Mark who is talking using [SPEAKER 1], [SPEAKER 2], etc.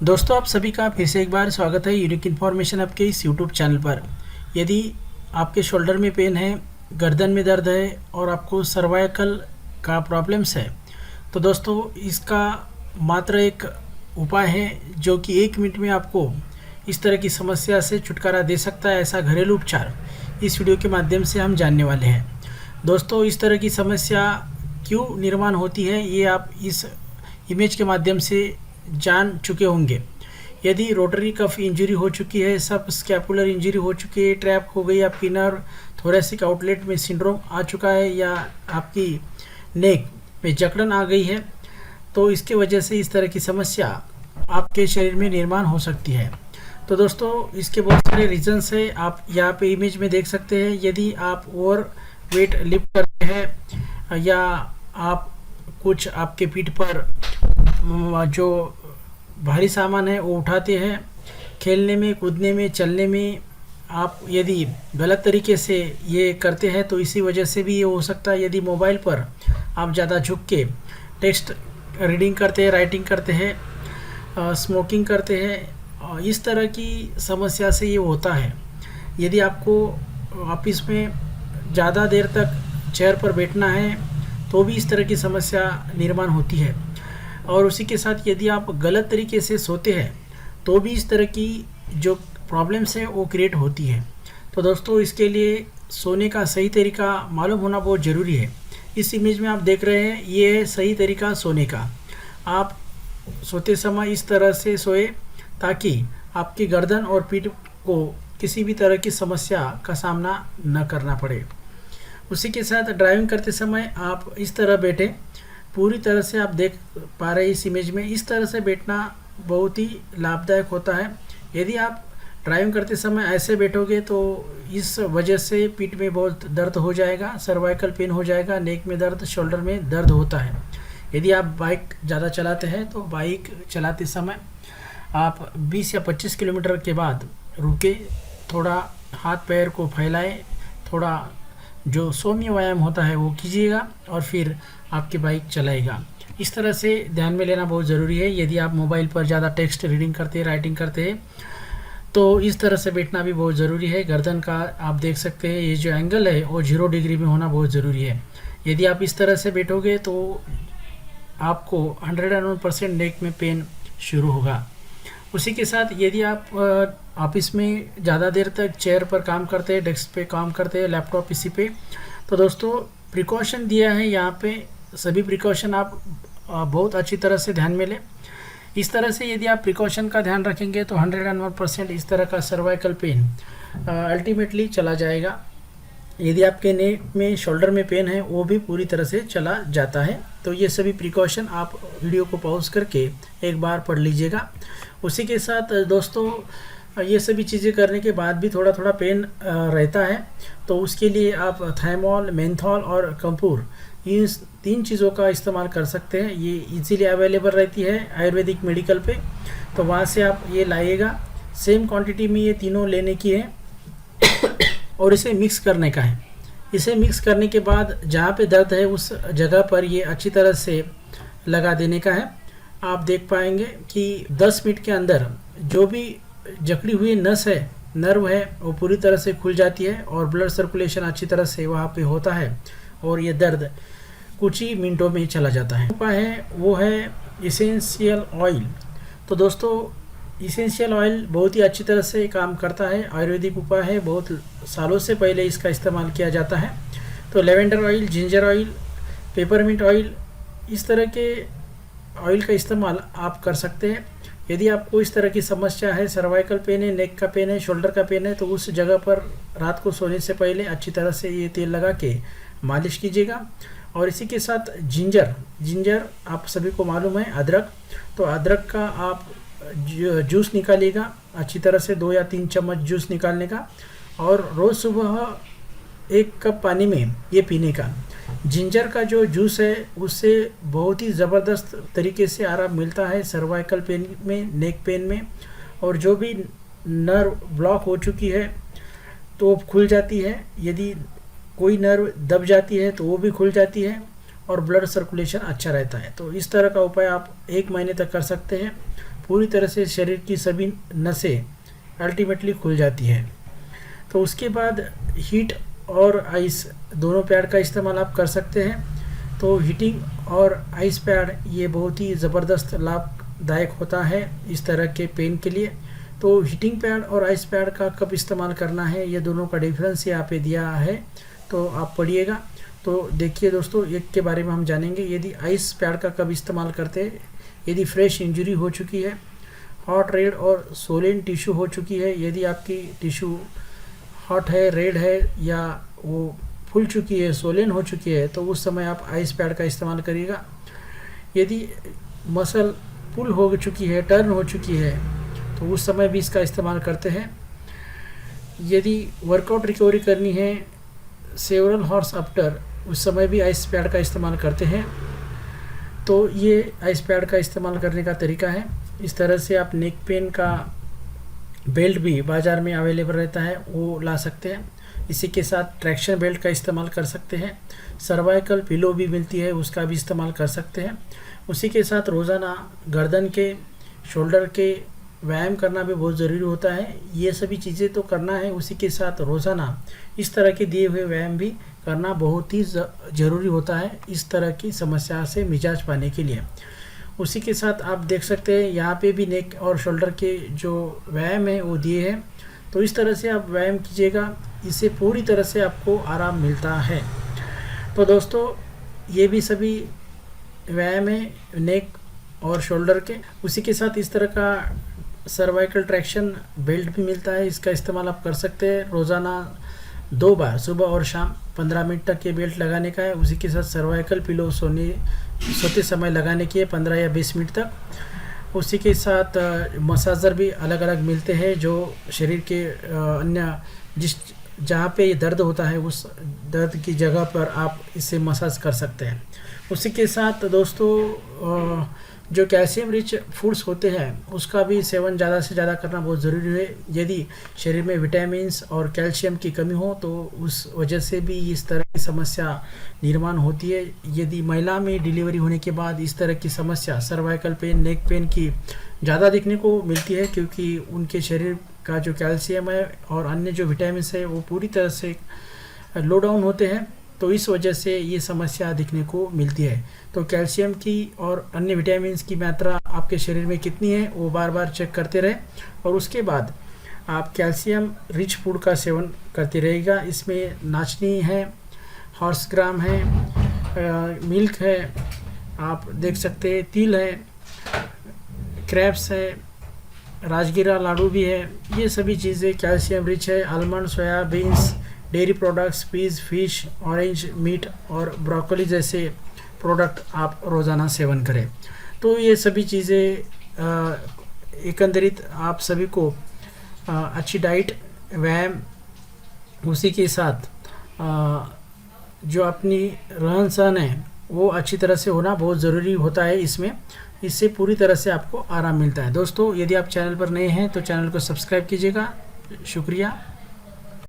[SPEAKER 1] दोस्तों, आप सभी का फिर से एक बार स्वागत है यूनिक इन्फॉर्मेशन आपके इस यूट्यूब चैनल पर। यदि आपके शोल्डर में पेन है, गर्दन में दर्द है और आपको सर्वाइकल का प्रॉब्लम्स है, तो दोस्तों इसका मात्र एक उपाय है जो कि 1 मिनट में आपको इस तरह की समस्या से छुटकारा दे सकता है। ऐसा घरेलू उपचार इस वीडियो के माध्यम से हम जानने वाले हैं। दोस्तों, इस तरह की समस्या क्यों निर्माण होती है ये आप इस इमेज के माध्यम से जान चुके होंगे। यदि रोटरी कफ इंजरी हो चुकी है, सब स्कैपुलर इंजरी हो चुकी है, ट्रैप हो गई, आपकी नर्व थोरेसिक आउटलेट में सिंड्रोम आ चुका है या आपकी नेक में जकड़न आ गई है, तो इसके वजह से इस तरह की समस्या आपके शरीर में निर्माण हो सकती है। तो दोस्तों, इसके बहुत सारे रीजंस है, आप यहाँ पे इमेज में देख सकते हैं। यदि आप ओवर वेट लिफ्ट करते हैं या आप कुछ आपके पीठ पर जो भारी सामान है वो उठाते हैं, खेलने में, कूदने में, चलने में आप यदि गलत तरीके से ये करते हैं तो इसी वजह से भी ये हो सकता है। यदि मोबाइल पर आप ज़्यादा झुक के टेक्स्ट रीडिंग करते हैं, राइटिंग करते हैं, स्मोकिंग करते हैं, इस तरह की समस्या से ये होता है। यदि आपको ऑफिस में ज़्यादा देर तक चेयर पर बैठना है तो भी इस तरह की समस्या निर्माण होती है। और उसी के साथ यदि आप गलत तरीके से सोते हैं तो भी इस तरह की जो प्रॉब्लम्स है वो क्रिएट होती है। तो दोस्तों, इसके लिए सोने का सही तरीका मालूम होना बहुत ज़रूरी है। इस इमेज में आप देख रहे हैं, ये है सही तरीका सोने का। आप सोते समय इस तरह से सोए ताकि आपकी गर्दन और पीठ को किसी भी तरह की समस्या का सामना न करना पड़े। उसी के साथ ड्राइविंग करते समय आप इस तरह बैठे, पूरी तरह से आप देख पा रहे हैं इस इमेज में, इस तरह से बैठना बहुत ही लाभदायक होता है। यदि आप ड्राइविंग करते समय ऐसे बैठोगे तो इस वजह से पीठ में बहुत दर्द हो जाएगा, सर्वाइकल पेन हो जाएगा, नेक में दर्द, शोल्डर में दर्द होता है। यदि आप बाइक ज़्यादा चलाते हैं तो बाइक चलाते समय आप 20 या 25 किलोमीटर के बाद रुके, थोड़ा हाथ पैर को फैलाएं, थोड़ा जो सौम्य व्यायाम होता है वो कीजिएगा और फिर आपकी बाइक चलाएगा। इस तरह से ध्यान में लेना बहुत ज़रूरी है। यदि आप मोबाइल पर ज़्यादा टेक्स्ट रीडिंग करते हैं, राइटिंग करते हैं, तो इस तरह से बैठना भी बहुत ज़रूरी है। गर्दन का आप देख सकते हैं ये जो एंगल है वो 0 डिग्री में होना बहुत ज़रूरी है। यदि आप इस तरह से बैठोगे तो आपको 101% नेक में पेन शुरू होगा। उसी के साथ यदि आप ऑफिस में ज़्यादा देर तक चेयर पर काम करते हैं, डेस्क पे काम करते हैं, लैपटॉप इसी पे, तो दोस्तों प्रिकॉशन दिया है यहाँ पे, सभी प्रिकॉशन आप बहुत अच्छी तरह से ध्यान में लें। इस तरह से यदि आप प्रिकॉशन का ध्यान रखेंगे तो 101% इस तरह का सर्वाइकल पेन अल्टीमेटली चला जाएगा। यदि आपके नेक में, शोल्डर में पेन है वो भी पूरी तरह से चला जाता है। तो ये सभी प्रिकॉशन आप वीडियो को पॉज करके एक बार पढ़ लीजिएगा। उसी के साथ दोस्तों, ये सभी चीज़ें करने के बाद भी थोड़ा थोड़ा पेन रहता है, तो उसके लिए आप थाइमोल, मेंथोल और कंपूर, इन 3 चीज़ों का इस्तेमाल कर सकते हैं। ये इजीली अवेलेबल रहती है आयुर्वेदिक मेडिकल पे, तो वहाँ से आप ये लाइएगा। सेम क्वांटिटी में ये तीनों लेने की है और इसे मिक्स करने का है। इसे मिक्स करने के बाद जहाँ पे दर्द है उस जगह पर ये अच्छी तरह से लगा देने का है। आप देख पाएंगे कि 10 मिनट के अंदर जो भी जकड़ी हुई नस है, नर्व है, वो पूरी तरह से खुल जाती है और ब्लड सर्कुलेशन अच्छी तरह से वहाँ पे होता है और ये दर्द कुछ ही मिनटों में ही चला जाता है। उपाय है वो है इसेंशियल ऑयल। तो दोस्तों, इसेंशियल ऑयल बहुत ही अच्छी तरह से काम करता है, आयुर्वेदिक उपाय है, बहुत सालों से पहले इसका इस्तेमाल किया जाता है। तो lavender oil, ginger oil, peppermint oil, इस तरह के ऑयल का इस्तेमाल आप कर सकते हैं। यदि आपको इस तरह की समस्या है, सर्वाइकल पेन है, नेक का पेन है, शोल्डर का पेन है, तो उस जगह पर रात को सोने से पहले अच्छी तरह से ये तेल लगा के मालिश कीजिएगा। और इसी के साथ जिंजर आप सभी को मालूम है, अदरक, तो अदरक का आप जूस निकालिएगा अच्छी तरह से, 2 या 3 चम्मच जूस निकालने का और रोज़ सुबह 1 कप पानी में ये पीने का। जिंजर का जो जूस है उससे बहुत ही ज़बरदस्त तरीके से आराम मिलता है सर्वाइकल पेन में, नेक पेन में, और जो भी नर्व ब्लॉक हो चुकी है तो खुल जाती है। यदि कोई नर्व दब जाती है तो वो भी खुल जाती है। और ब्लड सर्कुलेशन अच्छा रहता है। तो इस तरह का उपाय आप 1 महीने तक कर सकते हैं। पूरी तरह से शरीर की सभी नसें अल्टीमेटली खुल जाती है। तो उसके बाद हीट और आइस दोनों पैड का इस्तेमाल आप कर सकते हैं। तो हीटिंग और आइस पैड ये बहुत ही ज़बरदस्त लाभदायक होता है इस तरह के पेन के लिए। तो हीटिंग पैड और आइस पैड का कब इस्तेमाल करना है, ये दोनों का डिफरेंस यहाँ पे दिया है, तो आप पढ़िएगा। तो देखिए दोस्तों, एक के बारे में हम जानेंगे। यदि आइस पैड का कब इस्तेमाल करते हैं, यदि फ्रेश इंजरी हो चुकी है, हॉट, रेड और सोलेन टिश्यू हो चुकी है, यदि आपकी टिश्यू हॉट है, रेड है या वो फूल चुकी है, सोलेन हो चुकी है, तो उस समय आप आइस पैड का इस्तेमाल करिएगा। यदि मसल पुल हो चुकी है, टर्न हो चुकी है, तो उस समय भी इसका इस्तेमाल करते हैं। यदि वर्कआउट रिकवरी करनी है सेवरल हॉर्स आफ्टर, उस समय भी आइस पैड का इस्तेमाल करते हैं। तो ये आइस पैड का इस्तेमाल करने का तरीका है। इस तरह से आप नेक पेन का बेल्ट भी बाज़ार में अवेलेबल रहता है, वो ला सकते हैं। इसी के साथ ट्रैक्शन बेल्ट का इस्तेमाल कर सकते हैं। सर्वाइकल पिलो भी मिलती है, उसका भी इस्तेमाल कर सकते हैं। उसी के साथ रोज़ाना गर्दन के, शोल्डर के व्यायाम करना भी बहुत ज़रूरी होता है। ये सभी चीज़ें तो करना है, उसी के साथ रोज़ाना इस तरह के दिए हुए व्यायाम भी करना बहुत ही ज़रूरी होता है इस तरह की समस्या से मिजाज पाने के लिए। उसी के साथ आप देख सकते हैं यहाँ पे भी नेक और शोल्डर के जो व्यायाम है वो दिए हैं। तो इस तरह से आप व्यायाम कीजिएगा, इससे पूरी तरह से आपको आराम मिलता है। तो दोस्तों, ये भी सभी व्यायाम है नेक और शोल्डर के। उसी के साथ इस तरह का सर्वाइकल ट्रैक्शन बेल्ट भी मिलता है, इसका इस्तेमाल आप कर सकते हैं। रोज़ाना 2 बार, सुबह और शाम 15 मिनट तक ये बेल्ट लगाने का है। उसी के साथ सर्वाइकल पिलो सोते समय लगाने की है 15 या 20 मिनट तक। उसी के साथ मसाजर भी अलग अलग मिलते हैं जो शरीर के अन्य जहाँ पे ये दर्द होता है उस दर्द की जगह पर आप इसे मसाज कर सकते हैं। उसी के साथ दोस्तों, जो कैल्शियम रिच फूड्स होते हैं उसका भी सेवन ज़्यादा से ज़्यादा करना बहुत ज़रूरी है। यदि शरीर में विटामिन्स और कैल्शियम की कमी हो तो उस वजह से भी इस तरह की समस्या निर्माण होती है। यदि महिला में डिलीवरी होने के बाद इस तरह की समस्या सर्वाइकल पेन, नेक पेन की ज़्यादा देखने को मिलती है, क्योंकि उनके शरीर का जो कैल्शियम है और अन्य जो विटामिन्स है वो पूरी तरह से लो डाउन होते हैं। तो इस वजह से ये समस्या दिखने को मिलती है। तो कैल्शियम की और अन्य विटामिन्स की मात्रा आपके शरीर में कितनी है वो बार बार चेक करते रहें, और उसके बाद आप कैल्शियम रिच फूड का सेवन करते रहेगा। इसमें नाचनी है, हॉर्स ग्राम है, मिल्क है, आप देख सकते हैं, तिल है, क्रैब्स है, राजगिरा लाडू भी है। ये सभी चीज़ें कैल्शियम रिच है। Almond, soybeans, dairy products, peas, fish, orange meat और ब्रोकली जैसे प्रोडक्ट आप रोज़ाना सेवन करें। तो ये सभी चीज़ें एकंदरित आप सभी को अच्छी डाइट, व्यायाम, उसी के साथ जो अपनी रहन सहन है वो अच्छी तरह से होना बहुत ज़रूरी होता है। इससे पूरी तरह से आपको आराम मिलता है। दोस्तों, यदि आप चैनल पर नए हैं तो चैनल को सब्सक्राइब कीजिएगा। शुक्रिया।